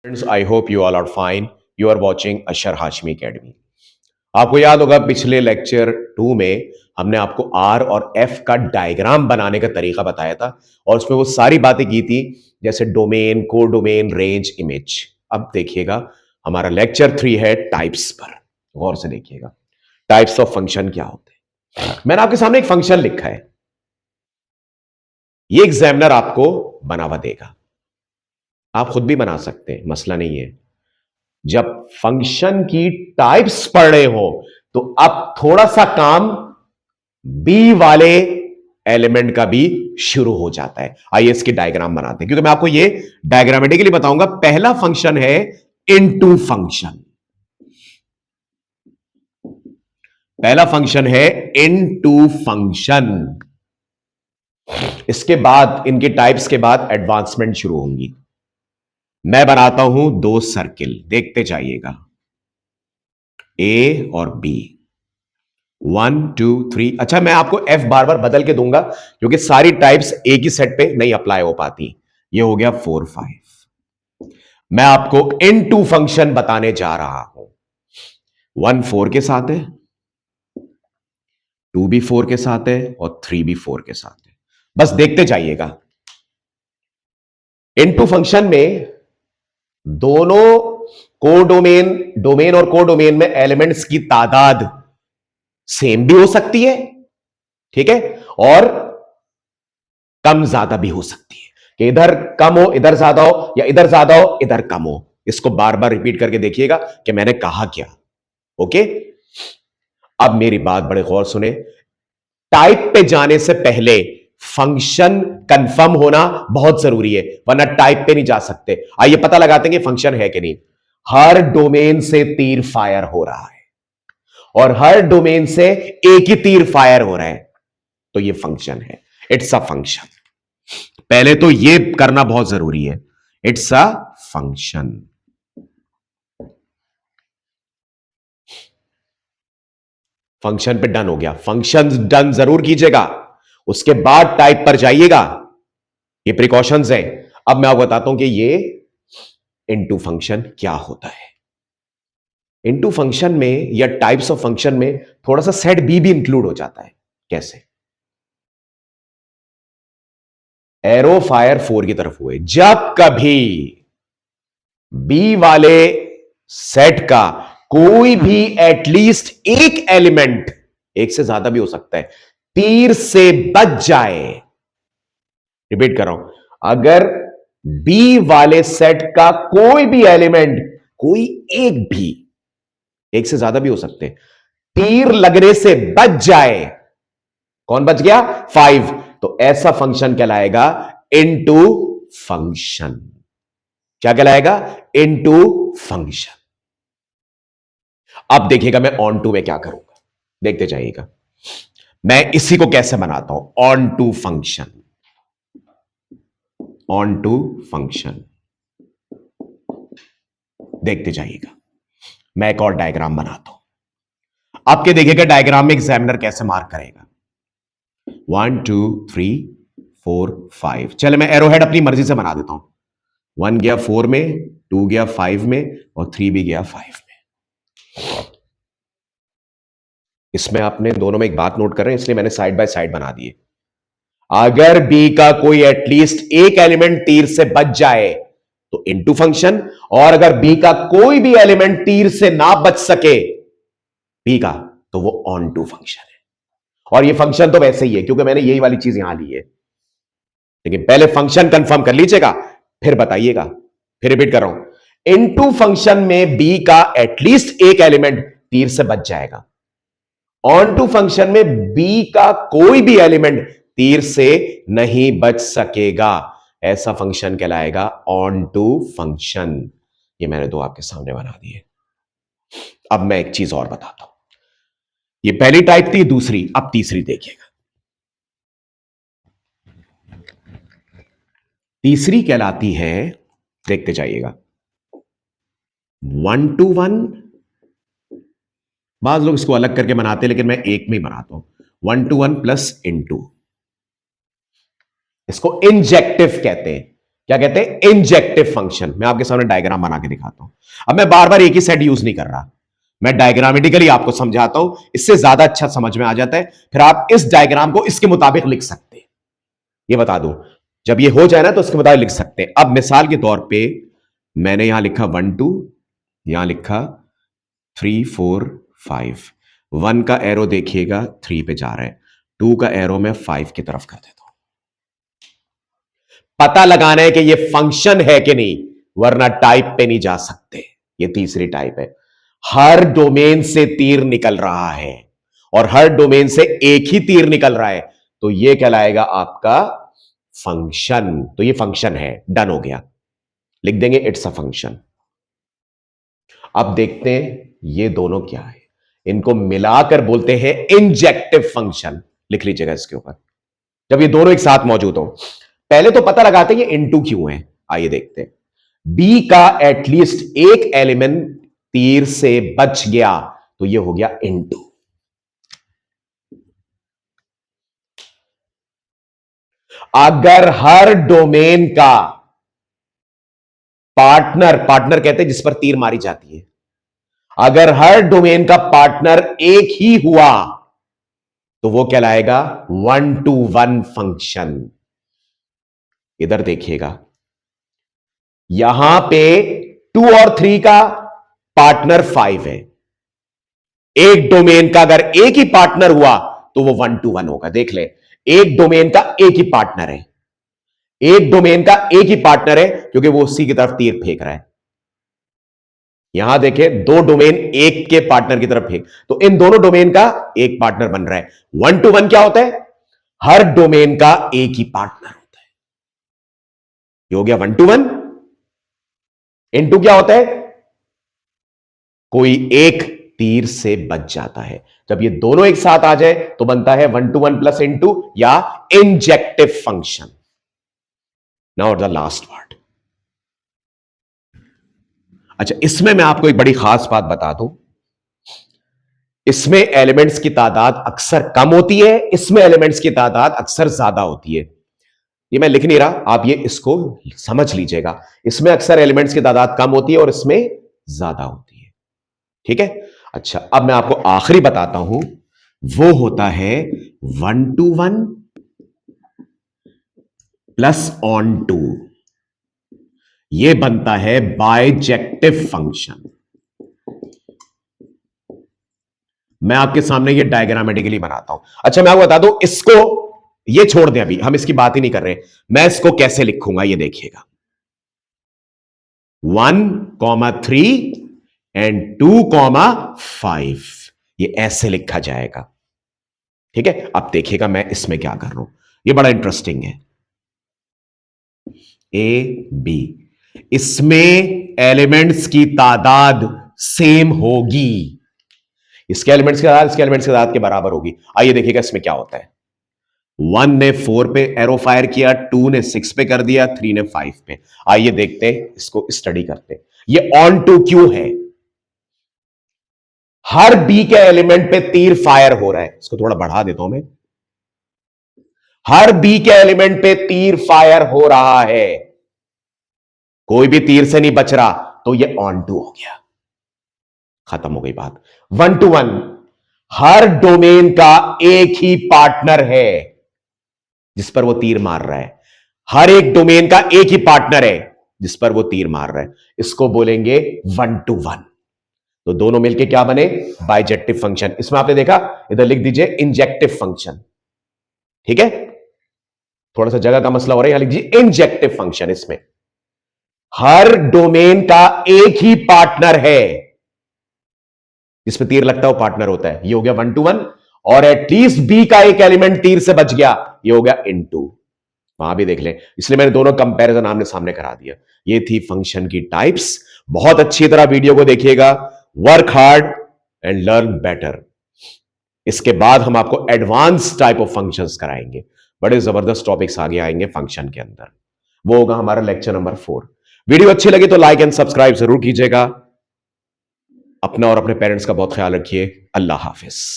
Friends, I hope you all are fine. You are watching Ashar Hashmi Academy. आपको याद होगा पिछले lecture 2 में हमने आपको आर और एफ का डायग्राम बनाने का तरीका बताया था और उसमें वो सारी बातें की थी जैसे डोमेन, को डोमेन, रेंज, इमेज। अब देखिएगा हमारा लेक्चर 3 है टाइप्स पर। गौर से देखिएगा टाइप्स ऑफ फंक्शन क्या होते हैं। मैंने आपके सामने एक फंक्शन लिखा है, ये एग्जामिनर आपको बनावा देगा, आप खुद भी बना सकते हैं, मसला नहीं है। जब फंक्शन की टाइप्स पढ़ रहे हो तो अब थोड़ा सा काम बी वाले एलिमेंट का भी शुरू हो जाता है। आइए इसकी डायग्राम बनाते हैं, क्योंकि मैं आपको ये डायग्रामेटिकली बताऊंगा। पहला फंक्शन है इनटू फंक्शन। पहला फंक्शन है इनटू फंक्शन। इसके बाद इनके टाइप्स के बाद एडवांसमेंट शुरू होंगी। मैं बनाता हूं दो सर्किल, देखते जाइएगा, ए और बी, 1 2 3। अच्छा, मैं आपको एफ बार बार बदल के दूंगा क्योंकि सारी टाइप्स एक ही सेट पे नहीं अप्लाई हो पाती। ये हो गया 4 5। मैं आपको इनटू फंक्शन बताने जा रहा हूं। 1 4 के साथ है, 2 भी 4 के साथ है और 3 भी 4 के साथ है। बस देखते जाइएगा। इनटू फंक्शन में दोनों डोमेन और कोडोमेन में एलिमेंट्स की तादाद सेम भी हो सकती है, ठीक है, और कम ज्यादा भी हो सकती है कि इधर कम हो इधर ज्यादा हो, या इधर ज्यादा हो इधर कम हो। इसको बार बार रिपीट करके देखिएगा कि मैंने कहा क्या। ओके, अब मेरी बात बड़े गौर सुने। टाइप पे जाने से पहले फंक्शन कंफर्म होना बहुत जरूरी है, वरना टाइप पे नहीं जा सकते। आइए पता लगाते हैं कि फंक्शन है कि नहीं। हर डोमेन से तीर फायर हो रहा है और हर डोमेन से एक ही तीर फायर हो रहा है, तो ये फंक्शन है, इट्स अ फंक्शन। पहले तो ये करना बहुत जरूरी है, इट्स अ फंक्शन। फंक्शन पे डन हो गया, फंक्शन डन जरूर कीजिएगा, उसके बाद टाइप पर जाइएगा। ये प्रिकॉशंस है। अब मैं आपको बताता हूं कि ये इनटू फंक्शन क्या होता है। इनटू फंक्शन में या टाइप्स ऑफ फंक्शन में थोड़ा सा सेट बी भी इंक्लूड हो जाता है। कैसे? एरो फायर 4 की तरफ हुए, जब कभी बी वाले सेट का कोई भी एटलीस्ट एक एलिमेंट, एक से ज्यादा भी हो सकता है, तीर से बच जाए। रिपीट कर रहा हूं, अगर बी वाले सेट का कोई भी एलिमेंट, कोई एक भी, एक से ज्यादा भी हो सकते हैं, तीर लगने से बच जाए। कौन बच गया? 5। तो ऐसा फंक्शन कहलाएगा इनटू फंक्शन। क्या कहलाएगा? Into function. अब देखिएगा मैं ऑन टू में क्या करूंगा, देखते जाइएगा मैं इसी को कैसे बनाता हूं। Onto function, onto function, देखते जाइएगा। मैं एक और डायग्राम बनाता हूं, आपके देखिएगा डायग्राम में एग्जामिनर कैसे मार्क करेगा। 1 2 3 4 5। चले मैं एरोहेड अपनी मर्जी से बना देता हूं। 1 गया 4 में, 2 गया 5 में और 3 भी गया 5 में। इसमें आपने दोनों में एक बात नोट कर रहे हैं, इसलिए मैंने साइड बाय साइड बना दिए। अगर बी का कोई एटलीस्ट एक एलिमेंट तीर से बच जाए तो इनटू फंक्शन, और अगर बी का कोई भी एलिमेंट तीर से ना बच सके बी का, तो वो ऑन टू फंक्शन है। और ये फंक्शन तो वैसे ही है क्योंकि मैंने यही वाली चीज यहां ली है, लेकिन पहले फंक्शन कंफर्म कर लीजिएगा फिर बताइएगा। फिर रिपीट कर रहा हूं, इनटू फंक्शन में बी का एटलीस्ट एक एलिमेंट तीर से बच जाएगा। ऑन टू फंक्शन में बी का कोई भी एलिमेंट तीर से नहीं बच सकेगा, ऐसा फंक्शन कहलाएगा ऑन टू फंक्शन। ये मैंने दो आपके सामने बना दिए। अब मैं एक चीज और बताता हूं, ये पहली टाइप थी, दूसरी, अब तीसरी देखिएगा। तीसरी कहलाती है, देखते जाइएगा, 1 to 1। बाज लोग इसको अलग करके बनाते हैं लेकिन मैं एक में ही बनाता हूं। 1 to 1 प्लस इनटू, इसको इंजेक्टिव कहते हैं क्या कहते हैं, इंजेक्टिव फंक्शन। मैं आपके सामने डायग्राम बना के दिखाता हूं। अब मैं बार बार एक ही सेट यूज नहीं कर रहा, मैं डायग्रामेटिकली आपको समझाता हूं, इससे ज्यादा अच्छा समझ में आ जाता है। फिर आप इस डायग्राम को इसके मुताबिक लिख सकते हैं। ये बता दूं, जब ये हो जाए ना तो इसके मुताबिक लिख सकते हैं। अब मिसाल के तौर पे मैंने यहां लिखा 1 2, यहां लिखा 3 4 5। 1 का एरो देखिएगा 3 पे जा रहा है, 2 का एरो मैं 5 की तरफ कर देता हूं। पता लगाना है कि ये फंक्शन है कि नहीं, वरना टाइप पे नहीं जा सकते। ये तीसरी टाइप है। हर डोमेन से तीर निकल रहा है और हर डोमेन से एक ही तीर निकल रहा है, तो ये कहलाएगा आपका फंक्शन। तो ये फंक्शन है, डन हो गया, लिख देंगे इट्स अ फंक्शन। अब देखते हैं ये दोनों क्या है, इनको मिलाकर बोलते हैं इंजेक्टिव फंक्शन। लिख लीजिएगा इसके ऊपर, जब ये दोनों एक साथ मौजूद हो। पहले तो पता लगाते हैं ये इनटू क्यों है। आइए देखते हैं। बी का एटलीस्ट एक एलिमेंट तीर से बच गया, तो ये हो गया इनटू। अगर हर डोमेन का पार्टनर, पार्टनर कहते हैं जिस पर तीर मारी जाती है, अगर हर डोमेन का पार्टनर एक ही हुआ तो वो कहलाएगा 1 to 1 फंक्शन। इधर देखिएगा, यहां पे 2 और 3 का पार्टनर 5 है। एक डोमेन का अगर एक ही पार्टनर हुआ तो वो 1 to 1 होगा। देख ले, एक डोमेन का एक ही पार्टनर है, एक डोमेन का एक ही पार्टनर है, क्योंकि वो उसी की तरफ तीर फेंक रहा है। यहां देखें, दो डोमेन एक के पार्टनर की तरफ फेंक, तो इन दोनों डोमेन का एक पार्टनर बन रहा है। 1 to 1 क्या होता है, हर डोमेन का एक ही पार्टनर होता है। ये हो गया 1 to 1। इनटू क्या होता है, कोई एक तीर से बच जाता है। जब ये दोनों एक साथ आ जाए तो बनता है 1 to 1 प्लस इनटू या injective function. Now the last part. अच्छा, इसमें मैं आपको एक बड़ी खास बात बता दूं, इसमें एलिमेंट्स की तादाद अक्सर कम होती है, इसमें एलिमेंट्स की तादाद अक्सर ज्यादा होती है। ये मैं लिख नहीं रहा, आप ये इसको समझ लीजिएगा। इसमें अक्सर एलिमेंट्स की तादाद कम होती है और इसमें ज्यादा होती है। ठीक है। अच्छा, अब मैं आपको आखिरी बताता हूं, वो होता है 1 to 1 प्लस ऑन टू। ये बनता है बाइजेक्टिव फंक्शन। मैं आपके सामने ये डायग्रामेटिकली बनाता हूं। अच्छा, मैं आपको बता दूं, इसको ये छोड़ दें, अभी हम इसकी बात ही नहीं कर रहे। मैं इसको कैसे लिखूंगा ये देखिएगा, 1,3 एंड 2,5, ये ऐसे लिखा जाएगा। ठीक है। अब देखिएगा मैं इसमें क्या कर रहा हूं, ये बड़ा इंटरेस्टिंग है। ए बी, इसमें एलिमेंट्स की तादाद सेम होगी, इसके एलिमेंट्स की तादाद इसके एलिमेंट्स की तादाद के बराबर होगी। आइए देखिएगा इसमें क्या होता है। 1 ने 4 पे एरो फायर किया, 2 ने 6 पे कर दिया, 3 ने 5 पे। आइए देखते हैं, इसको स्टडी करते हैं, ये ऑन टू क्यों है। हर बी के एलिमेंट पे तीर फायर हो रहा है, इसको थोड़ा बढ़ा देता हूं मैं। हर बी के एलिमेंट पे तीर फायर हो रहा है, कोई भी तीर से नहीं बच रहा, तो ये ऑन टू हो गया, खत्म हो गई बात। 1 to 1, हर डोमेन का एक ही पार्टनर है जिस पर वो तीर मार रहा है, हर एक डोमेन का एक ही पार्टनर है जिस पर वो तीर मार रहा है, इसको बोलेंगे 1 to 1। तो दोनों मिलके क्या बने, बाइजेक्टिव फंक्शन। इसमें आपने देखा, इधर लिख दीजिए इंजेक्टिव फंक्शन। ठीक है, थोड़ा सा जगह का मसला हो रहा है, यहां लिख दीजिए इंजेक्टिव फंक्शन। इसमें हर डोमेन का एक ही पार्टनर है, जिसमें तीर लगता है वो पार्टनर होता है। ये हो गया 1 to 1, और एटलीस्ट बी का एक एलिमेंट तीर से बच गया, ये हो गया इनटू। वहां भी देख लें, इसलिए मैंने दोनों कंपैरिजन आमने सामने करा दिया। ये थी फंक्शन की टाइप्स। बहुत अच्छी तरह वीडियो को देखिएगा, work hard and learn better. इसके बाद हम आपको एडवांस टाइप ऑफ फंक्शंस कराएंगे, बड़े जबरदस्त टॉपिक्स आगे आएंगे फंक्शन के अंदर। वो होगा हमारा लेक्चर नंबर 4। वीडियो अच्छी लगी तो लाइक एंड सब्सक्राइब जरूर कीजिएगा। अपना और अपने पेरेंट्स का बहुत ख्याल रखिए। अल्लाह हाफिज।